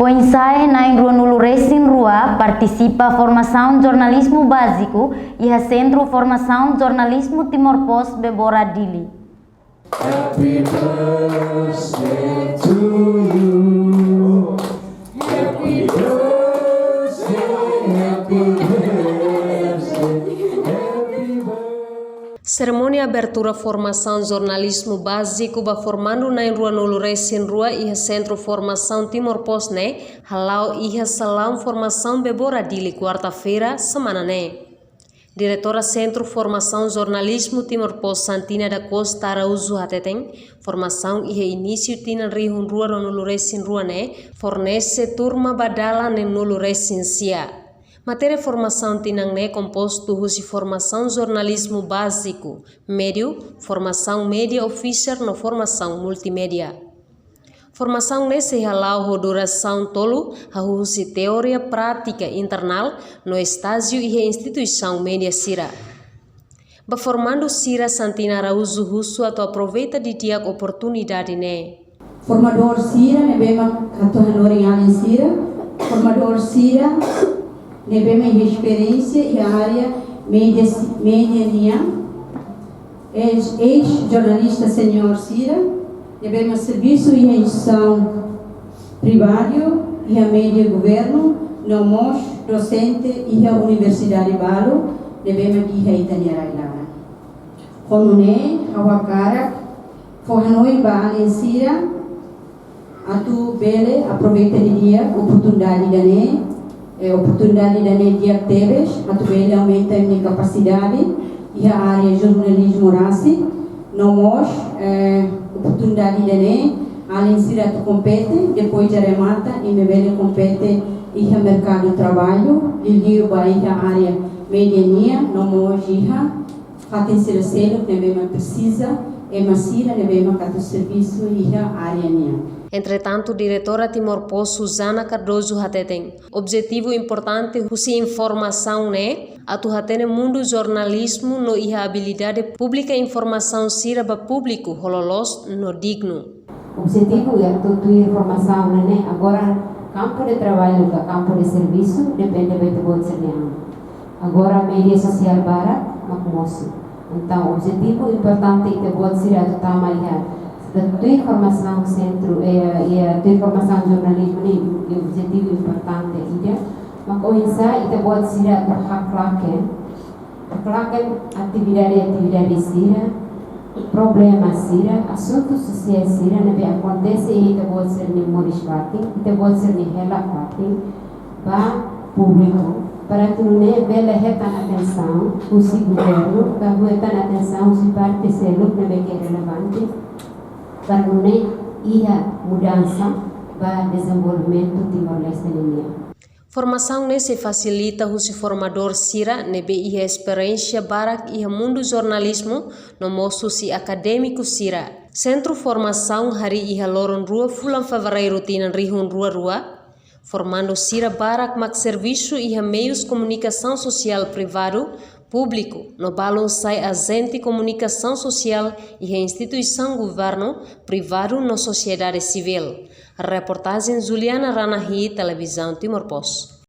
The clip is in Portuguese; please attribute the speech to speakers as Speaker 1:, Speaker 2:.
Speaker 1: Poinsai na Rua Nulu Resin Rua participa formação jornalismo básico e a Centro Formação Jornalismo Timor-Poste Bebora Dili.
Speaker 2: Happy birthday to you. Happy birthday, happy birthday, happy birthday.
Speaker 3: Cerimônia abertura formação jornalismo básico ba formando na Rua Nulu Resin Rua e Centro Formação Timor-Poste né, halau e salam formação Bebora Dili quarta-feira semana né. Diretora Centro Formação Jornalismo Timor-Poste Santina da Costa Araújo Hateteng, formação e início tina Rihun Rua Nulu Resin Rua né, fornece turma badala ne Nulu Resin Sia. Matéria formação tinang né composto de formação jornalismo básico, médio, formação média officer no formação multimédia. Formação nesse halau duração tolo, a teoria prática internal no estágio e instituição média Sira. Ba formando Sira Santina Araújo Russo atau aproveita de dia oportunidade né.
Speaker 4: Formador Sira ne bema katohanori alin Sira, formador Sira ne bema experiência e área média ex-jornalista senior Sira. Devemos serviço e a instituição privada e a média governo, nomos docente e a universidade Balo, devemos ir a Itaniarai lá. Konune, Hawakara, Forhanoi Bali Sira, atu bele aproveita de dia oportunidade da dia teves, atu bele aumenta a minha capacidade e a área jornalismo raci, nomos oportunidade de além de ser compete, depois de remata e me vele compete e o mercado de trabalho, e liu vai a área mediania, não mojiha, fatem ser selo que me precisa, e masira ne bema cato serviço e a área nia.
Speaker 3: Entretanto, diretora Timor-Poste Susana Cardoso Hateteng, objetivo importante husi informação né, atu hatene mundo jornalismo no iha habilidade pública informação sira ba público hololos no digno.
Speaker 5: Objetivo é tudo informação né, agora campo de trabalho da campo de serviço depende do bom serviço. Agora mídia social bara makumosu. Então, o objetivo importante é pode ser a tamaiha da tua informação centro e a tua informação jornalismo né, o objetivo importante é mas o insight itu buat sira hak-haken atividade sira problema sira assunto social sira nabi acontece e itu buat ser ni moriswati itu buat ser ni helapati ba público para que não bela retan atenção o governo para retan atenção se parte selo nabi que relevante para não ia mudança ba desenvolvimento Timor-Leste ini.
Speaker 3: Formação nesse facilita o formador Sira nebe iha experiência barak iha mundo jornalismo no moço si acadêmico Sira. Centro Formação hari iha loron rua fulan fevereiro tina rihun rua formando Sira barak mak serviço iha meios comunicação social privado público no balon sai agente comunicação social iha instituição governo privado no sociedade civil. Reportagem Juliana Ranahi, Televisão Timor-Poste.